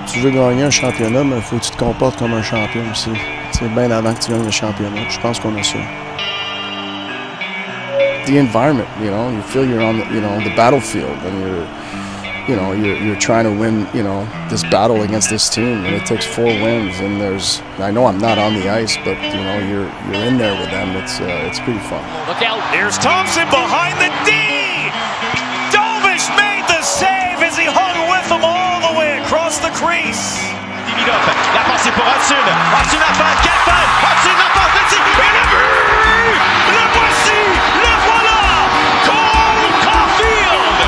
Tu veux gagner un championnat, mais il faut que tu te comportes comme un champion aussi. C'est bien avant que tu gagnes le championnat. Je pense qu'on a ça. The environment, you feel you're on the battlefield and you're trying to win, this battle against this team, and it takes 4 wins. And I know I'm not on the ice, but you're in there with them. It's pretty fun. Look out! Here's Thompson behind the D. Dovish made the save as he hung with him all the way across the crease. Davidoff, la passe est pour Hudson. Hudson a fait, quelle fin! Hudson la passe, Messi, et le but! Le voici! Le voilà! Cole Caulfield!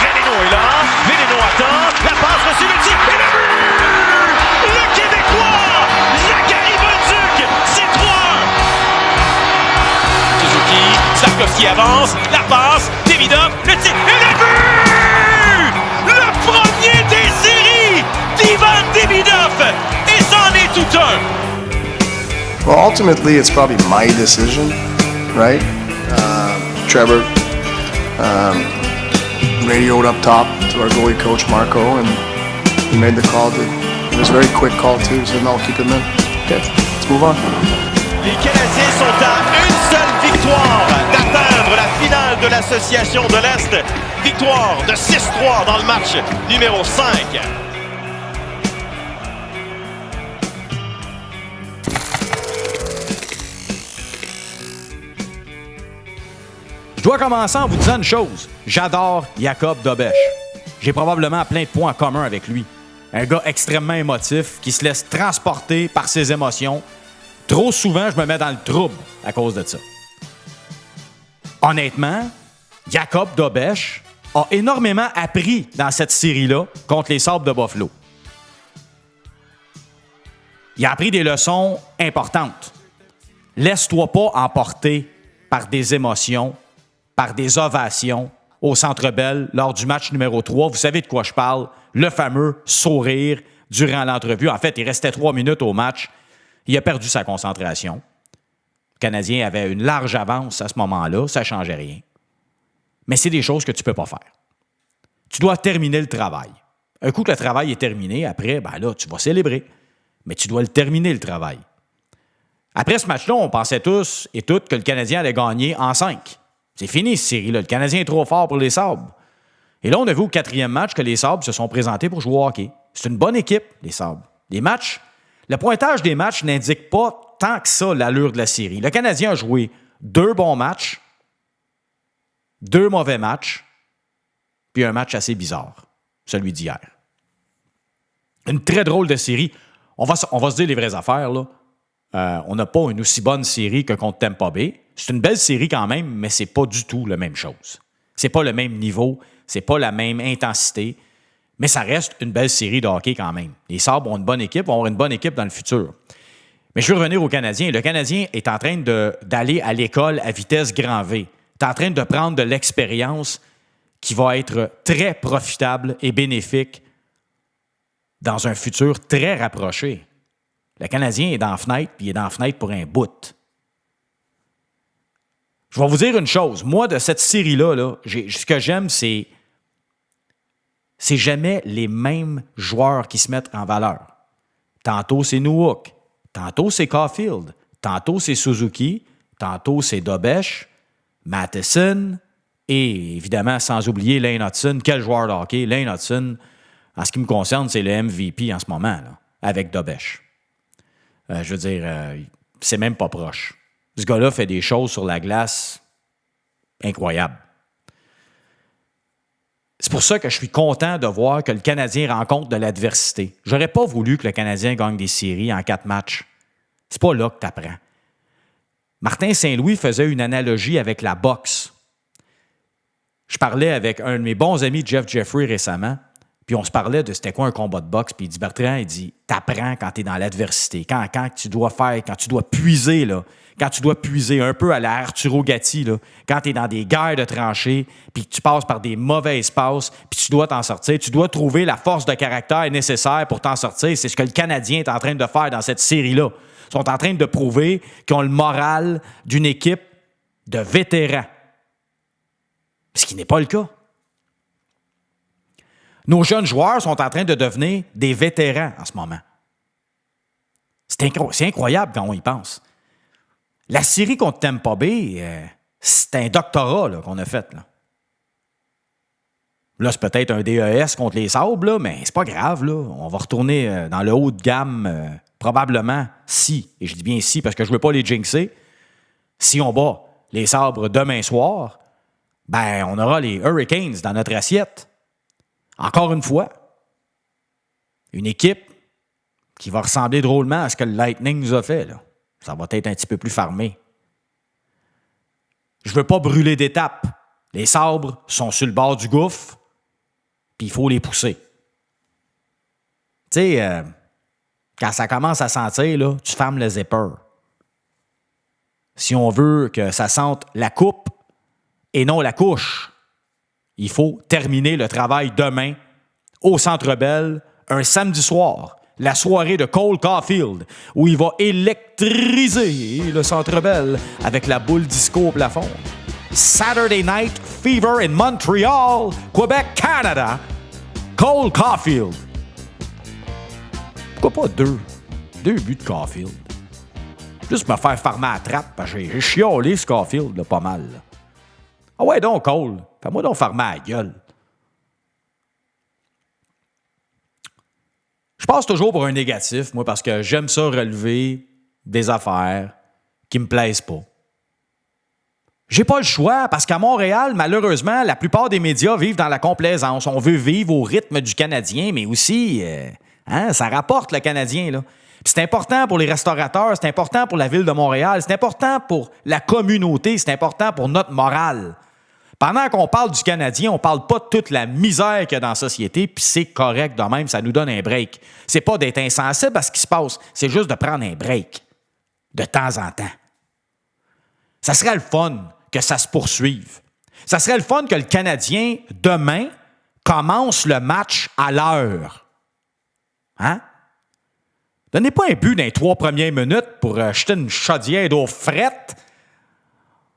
Vénéno est là, Vénéno attend, la passe reçue, Messi, et le but! Le Québécois! Zachary Bolduc, c'est 3-1! Suzuki, Slavkovski avance, la passe, Davidoff, le tir, et le but! Le premier des séries d'Ivan Davidoff! Et c'en est tout un! Well, ultimately, it's probably my decision, right? Trevor radioed up top to our goalie coach, Marco, and he made the call. It was a very quick call, too. He said, no, keep him in. Okay, let's move on. Les Canadiens sont à une seule victoire d'atteindre la finale de l'Association de l'Est. Victoire de 6-3 dans le match numéro 5. Je dois commencer en vous disant une chose. J'adore Jakub Dobeš. J'ai probablement plein de points en commun avec lui. Un gars extrêmement émotif qui se laisse transporter par ses émotions. Trop souvent, je me mets dans le trouble à cause de ça. Honnêtement, Jakub Dobeš a énormément appris dans cette série-là contre les Sabres de Buffalo. Il a appris des leçons importantes. Laisse-toi pas emporter par des émotions, par des ovations au Centre Bell lors du match numéro 3. Vous savez de quoi je parle, le fameux sourire durant l'entrevue. En fait, il restait 3 minutes au match. Il a perdu sa concentration. Le Canadien avait une large avance à ce moment-là. Ça ne changeait rien. Mais c'est des choses que tu ne peux pas faire. Tu dois terminer le travail. Un coup que le travail est terminé, après, là, tu vas célébrer. Mais tu dois le terminer, le travail. Après ce match-là, on pensait tous et toutes que le Canadien allait gagner en 5. C'est fini, cette série-là. Le Canadien est trop fort pour les Sabres. Et là, on a vu au 4e match que les Sabres se sont présentés pour jouer au hockey. C'est une bonne équipe, les Sabres. Les matchs, le pointage des matchs n'indique pas tant que ça l'allure de la série. Le Canadien a joué 2 bons matchs, 2 mauvais matchs, puis un match assez bizarre, celui d'hier. Une très drôle de série. On va se dire les vraies affaires, là. On n'a pas une aussi bonne série que contre Tampa Bay. C'est une belle série quand même, mais c'est pas du tout la même chose. C'est pas le même niveau, c'est pas la même intensité, mais ça reste une belle série de hockey quand même. Les Sabres ont une bonne équipe, vont avoir une bonne équipe dans le futur. Mais je veux revenir au Canadien. Le Canadien est en train d'aller à l'école à vitesse grand V. Il est en train de prendre de l'expérience qui va être très profitable et bénéfique dans un futur très rapproché. Le Canadien est dans la fenêtre, puis il est dans la fenêtre pour un bout. Je vais vous dire une chose. Moi, de cette série-là, ce que j'aime, c'est jamais les mêmes joueurs qui se mettent en valeur. Tantôt, c'est Nowak. Tantôt, c'est Caulfield. Tantôt, c'est Suzuki. Tantôt, c'est Dobeš, Matheson et, évidemment, sans oublier Lane Hutson. Quel joueur de hockey? Lane Hutson, en ce qui me concerne, c'est le MVP en ce moment, là, avec Dobeš. Je veux dire, c'est même pas proche. Ce gars-là fait des choses sur la glace incroyables. C'est pour ça que je suis content de voir que le Canadien rencontre de l'adversité. J'aurais pas voulu que le Canadien gagne des séries en 4 matchs. C'est pas là que tu apprends. Martin Saint-Louis faisait une analogie avec la boxe. Je parlais avec un de mes bons amis, Jeff Jeffrey, récemment, puis on se parlait de c'était quoi un combat de boxe, puis il dit, Bertrand, il dit, t'apprends quand t'es dans l'adversité, quand tu dois faire, quand tu dois puiser, là, quand tu dois puiser un peu à la Arturo Gatti, là, quand t'es dans des guerres de tranchées, puis que tu passes par des mauvaises passes, puis tu dois t'en sortir, tu dois trouver la force de caractère nécessaire pour t'en sortir. C'est ce que le Canadien est en train de faire dans cette série-là. Ils sont en train de prouver qu'ils ont le moral d'une équipe de vétérans. Ce qui n'est pas le cas. Nos jeunes joueurs sont en train de devenir des vétérans en ce moment. C'est incroyable quand on y pense. La série contre Tampa Bay, c'est un doctorat là, qu'on a fait. Là, c'est peut-être un DES contre les Sabres, là, mais c'est pas grave. Là. On va retourner dans le haut de gamme, probablement, si, et je dis bien si, parce que je veux pas les jinxer, si on bat les Sabres demain soir, ben on aura les Hurricanes dans notre assiette. Encore une fois, une équipe qui va ressembler drôlement à ce que le Lightning nous a fait. Là. Ça va être un petit peu plus farmé. Je veux pas brûler d'étapes. Les Sabres sont sur le bord du gouffre, puis il faut les pousser. Tu sais, quand ça commence à sentir, là, tu fermes le zipper. Si on veut que ça sente la coupe et non la couche, il faut terminer le travail demain au Centre Bell, un samedi soir, la soirée de Cole Caulfield, où il va électriser le Centre Bell avec la boule disco au plafond. Saturday Night Fever in Montreal, Québec, Canada. Cole Caulfield. Pourquoi pas deux buts de Caulfield? Juste me faire farmer à la trappe, parce que j'ai chiolé ce Caulfield, là, pas mal. Là. Ah ouais, donc, Cole, fais-moi donc farmer à la gueule. Je passe toujours pour un négatif, moi, parce que j'aime ça relever des affaires qui me plaisent pas. J'ai pas le choix, parce qu'à Montréal, malheureusement, la plupart des médias vivent dans la complaisance. On veut vivre au rythme du Canadien, mais aussi, ça rapporte le Canadien, là. Puis c'est important pour les restaurateurs, c'est important pour la ville de Montréal, c'est important pour la communauté, c'est important pour notre morale. Pendant qu'on parle du Canadien, on parle pas de toute la misère qu'il y a dans la société, puis c'est correct de même, ça nous donne un break. C'est pas d'être insensible à ce qui se passe, c'est juste de prendre un break, de temps en temps. Ça serait le fun que ça se poursuive. Ça serait le fun que le Canadien, demain, commence le match à l'heure. Hein? Donnez pas un but dans les 3 premières minutes pour jeter une chaudière d'eau frette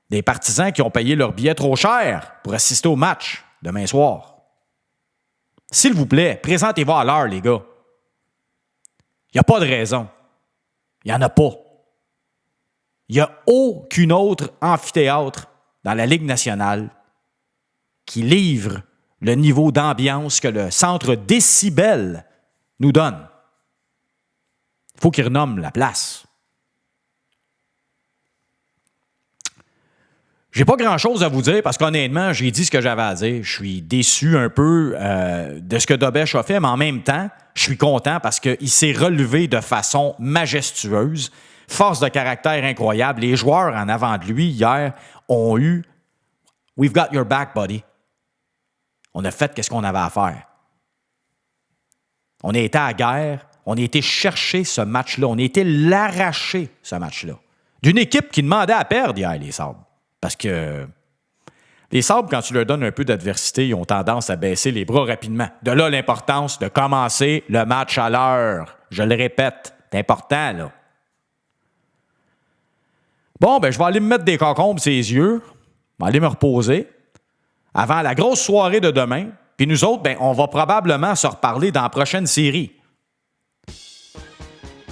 des partisans qui ont payé leur billet trop cher pour assister au match demain soir. S'il vous plaît, présentez-vous à l'heure, les gars. Il n'y a pas de raison. Il n'y en a pas. Il n'y a aucune autre amphithéâtre dans la Ligue nationale qui livre le niveau d'ambiance que le Centre Décibel nous donne. Il faut qu'il renomme la place. J'ai pas grand-chose à vous dire parce qu'honnêtement, j'ai dit ce que j'avais à dire. Je suis déçu un peu de ce que Dobèche a fait, mais en même temps, je suis content parce qu'il s'est relevé de façon majestueuse. Force de caractère incroyable. Les joueurs en avant de lui, hier, ont eu « We've got your back, buddy ». On a fait ce qu'on avait à faire. On a été à la guerre. On a été chercher ce match-là. On a été l'arracher, ce match-là. D'une équipe qui demandait à perdre hier, les Sabres. Parce que les Sabres, quand tu leur donnes un peu d'adversité, ils ont tendance à baisser les bras rapidement. De là, l'importance de commencer le match à l'heure. Je le répète, c'est important, là. Bon, ben je vais aller me mettre des concombres sur les yeux. Je vais aller me reposer avant la grosse soirée de demain. Puis nous autres, ben, on va probablement se reparler dans la prochaine série.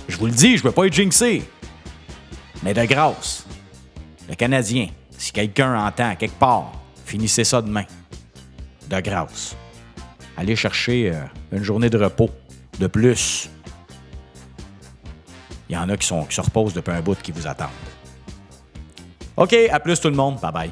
Je vous le dis, je ne veux pas être jinxé. Mais de grâce, le Canadien, si quelqu'un entend quelque part, finissez ça demain. De grâce. Allez chercher une journée de repos de plus. Il y en a qui se reposent depuis un bout qui vous attendent. OK, à plus tout le monde. Bye bye.